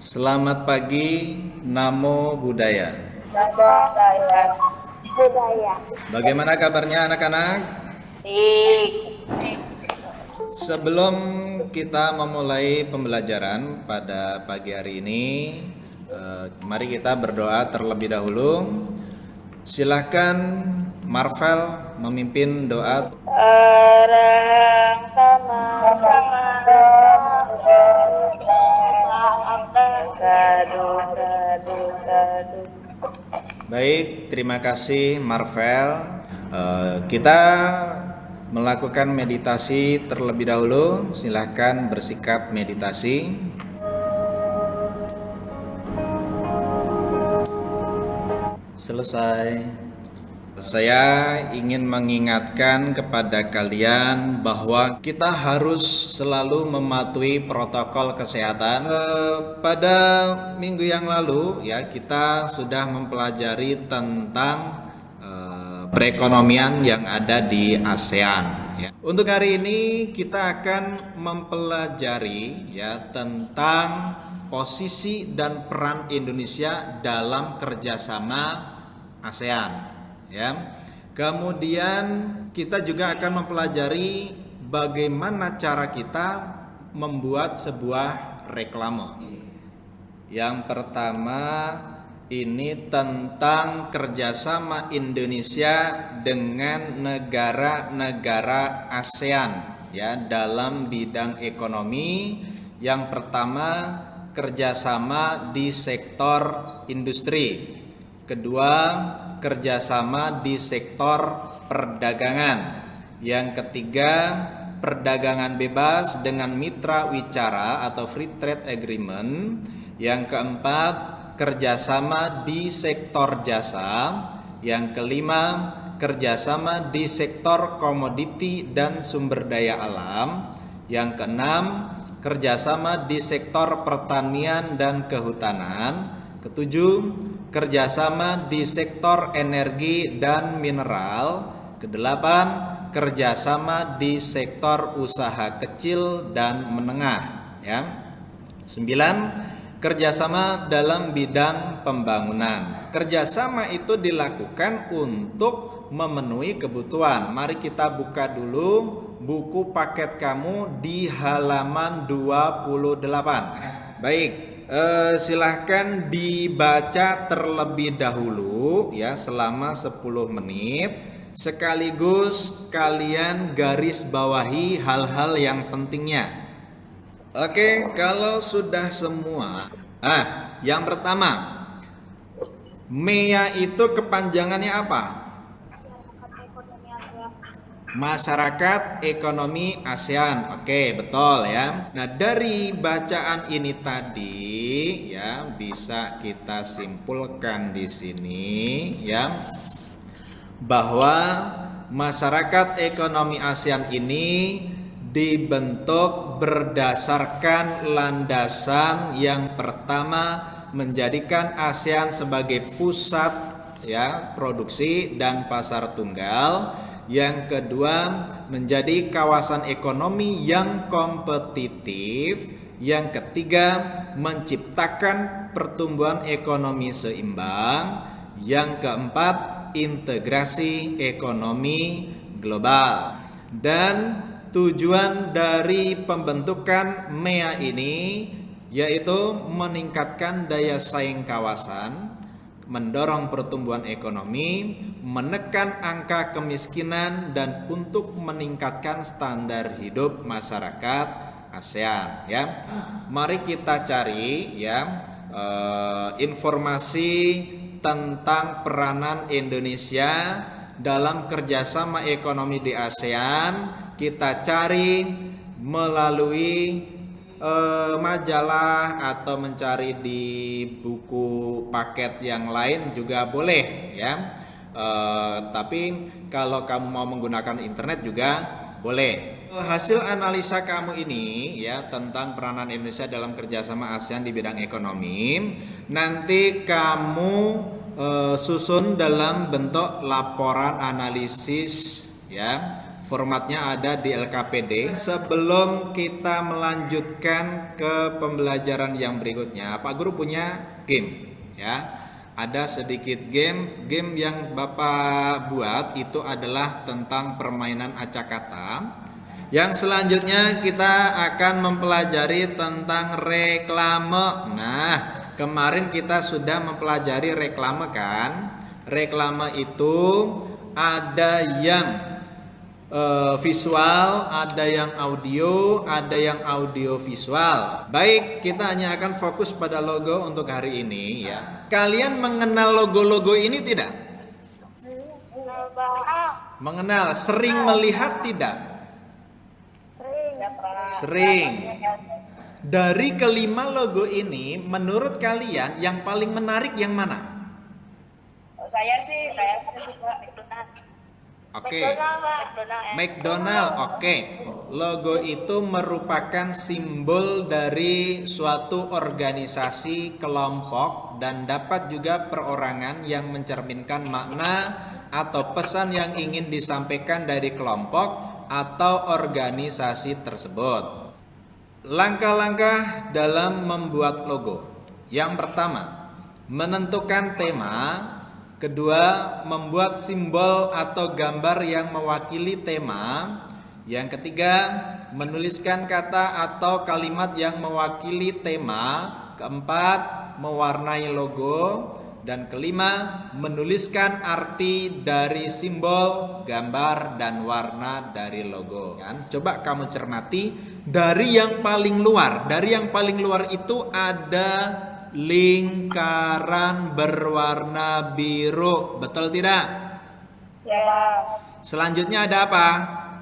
Selamat pagi, Namo Buddhaya. Budaya. Budaya. Bagaimana kabarnya anak-anak? Sebelum kita memulai pembelajaran pada pagi hari ini, mari kita berdoa terlebih dahulu. Silahkan Marvel memimpin doa. Arahang sama sadu sadu sadu. Baik, terima kasih Marvel. Kita melakukan meditasi terlebih dahulu. Silahkan bersikap meditasi. Selesai. Saya ingin mengingatkan kepada kalian bahwa kita harus selalu mematuhi protokol kesehatan. Pada minggu yang lalu ya kita sudah mempelajari tentang perekonomian yang ada di ASEAN ya. Untuk hari ini kita akan mempelajari ya tentang posisi dan peran Indonesia dalam kerjasama ASEAN ya. Kemudian kita juga akan mempelajari bagaimana cara kita membuat sebuah reklame. Yang pertama ini tentang kerjasama Indonesia dengan negara-negara ASEAN ya dalam bidang ekonomi. Yang pertama kerjasama di sektor industri. Kedua kerjasama di sektor perdagangan. Yang ketiga perdagangan bebas dengan mitra wicara atau free trade agreement. Yang keempat kerjasama di sektor jasa. Yang kelima kerjasama di sektor komoditi dan sumber daya alam. Yang keenam kerjasama di sektor pertanian dan kehutanan. Ketujuh kerjasama di sektor energi dan mineral. Kedelapan kerjasama di sektor usaha kecil dan menengah ya. 9 kerjasama dalam bidang pembangunan. Kerjasama itu dilakukan untuk memenuhi kebutuhan. Mari kita buka dulu buku paket kamu di halaman 28. Baik, silahkan dibaca terlebih dahulu ya selama 10 menit. Sekaligus kalian garis bawahi hal-hal yang pentingnya. Oke, kalau sudah semua. Yang pertama, MEA itu kepanjangannya apa? Masyarakat Ekonomi ASEAN. Oke, betul ya. Nah, dari bacaan ini tadi ya bisa kita simpulkan di sini ya bahwa masyarakat ekonomi ASEAN ini dibentuk berdasarkan landasan yang pertama menjadikan ASEAN sebagai pusat ya produksi dan pasar tunggal. Yang kedua menjadi kawasan ekonomi yang kompetitif. Yang ketiga menciptakan pertumbuhan ekonomi seimbang. Yang keempat integrasi ekonomi global. Dan tujuan dari pembentukan MEA ini yaitu meningkatkan daya saing kawasan, mendorong pertumbuhan ekonomi, menekan angka kemiskinan dan untuk meningkatkan standar hidup masyarakat ASEAN ya. Mari kita cari ya informasi tentang peranan Indonesia dalam kerjasama ekonomi di ASEAN. Kita cari melalui majalah atau mencari di buku paket yang lain juga boleh ya. Tapi kalau kamu mau menggunakan internet juga boleh. Hasil analisa kamu ini ya tentang peranan Indonesia dalam kerjasama ASEAN di bidang ekonomi nanti kamu susun dalam bentuk laporan analisis ya Formatnya ada di LKPD. Sebelum kita melanjutkan ke pembelajaran yang berikutnya, Pak Guru punya game, ya. Ada sedikit game yang Bapak buat itu adalah tentang permainan acak kata. Yang selanjutnya kita akan mempelajari tentang reklame. Nah, kemarin kita sudah mempelajari reklame kan? Reklame itu ada yang visual, ada yang audio visual. Baik, kita hanya akan fokus pada logo untuk hari ini ya. Kalian mengenal logo-logo ini tidak? Mengenal, sering melihat tidak? Sering. Dari kelima logo ini, menurut kalian yang paling menarik yang mana? Saya suka McDonald. Oke, McDonald. Oke, logo itu merupakan simbol dari suatu organisasi, kelompok, dan dapat juga perorangan yang mencerminkan makna atau pesan yang ingin disampaikan dari kelompok atau organisasi tersebut. Langkah-langkah dalam membuat logo. Yang pertama, menentukan tema. Kedua, membuat simbol atau gambar yang mewakili tema. Yang ketiga, menuliskan kata atau kalimat yang mewakili tema. Keempat, mewarnai logo. Dan kelima, menuliskan arti dari simbol, gambar, dan warna dari logo. Coba kamu cermati dari yang paling luar. Dari yang paling luar itu ada lingkaran berwarna biru, betul tidak? Ya. Selanjutnya ada apa?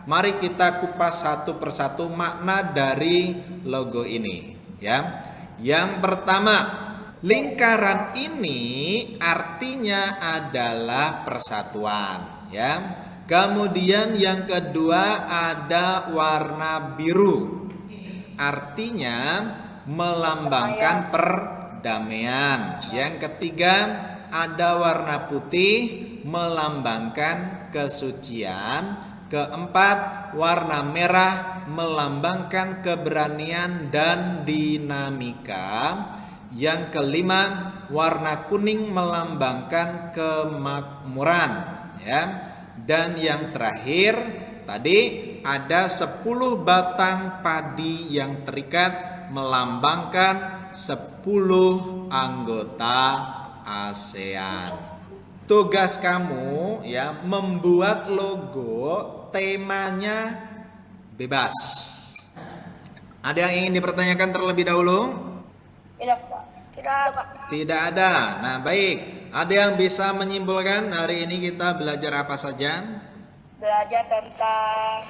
Mari kita kupas satu persatu makna dari logo ini, ya. Yang pertama, lingkaran ini artinya adalah persatuan, ya. Kemudian yang kedua ada warna biru, artinya melambangkan perdamaian. Yang ketiga ada warna putih melambangkan kesucian. Keempat, warna merah melambangkan keberanian dan dinamika. Yang kelima, warna kuning melambangkan kemakmuran, ya. Dan yang terakhir tadi ada 10 batang padi yang terikat melambangkan 10 anggota ASEAN. Tugas kamu ya membuat logo, temanya bebas. Ada yang ingin dipertanyakan terlebih dahulu? Tidak, Pak. Tidak ada. Nah, baik. Ada yang bisa menyimpulkan hari ini kita belajar apa saja? Belajar tentang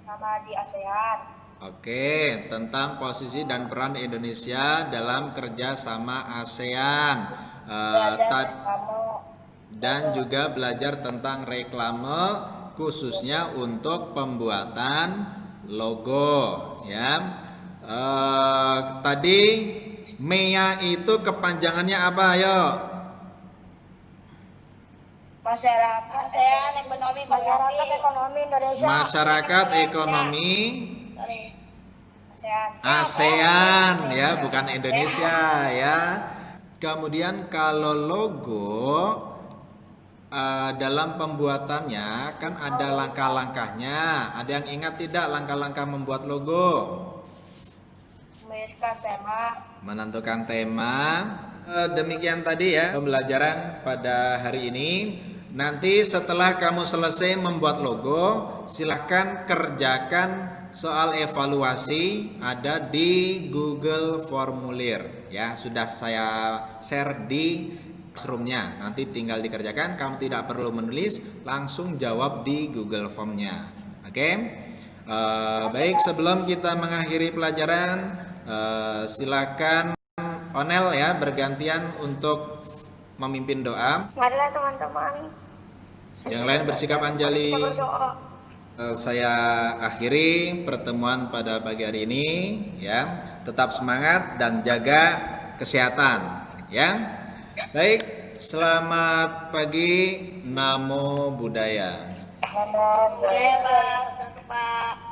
sama di ASEAN. Oke, tentang posisi dan peran Indonesia dalam kerjasama ASEAN. Dan juga belajar tentang reklame khususnya untuk pembuatan logo, ya. Tadi MEA itu kepanjangannya apa? Ayo. Masyarakat ekonomi Indonesia. Masyarakat ekonomi ASEAN. ASEAN, ya, bukan Indonesia, ya. Kemudian kalau logo dalam pembuatannya kan ada langkah-langkahnya. Ada yang ingat tidak langkah-langkah membuat logo? Menentukan tema. Demikian tadi ya pembelajaran pada hari ini. Nanti setelah kamu selesai membuat logo, silahkan kerjakan soal evaluasi ada di Google Formulir, ya. Sudah saya share di classroom-nya. Nanti tinggal dikerjakan, kamu tidak perlu menulis, langsung jawab di Google Form-nya. Oke? Baik, sebelum kita mengakhiri pelajaran, silakan Onel ya bergantian untuk memimpin doa. Marilah teman-teman. Yang lain bersikap anjali. Saya akhiri pertemuan pada pagi hari ini, ya. Tetap semangat dan jaga kesehatan, ya. Baik, selamat pagi. Namo Buddhaya. Boleh, Pak. Pak.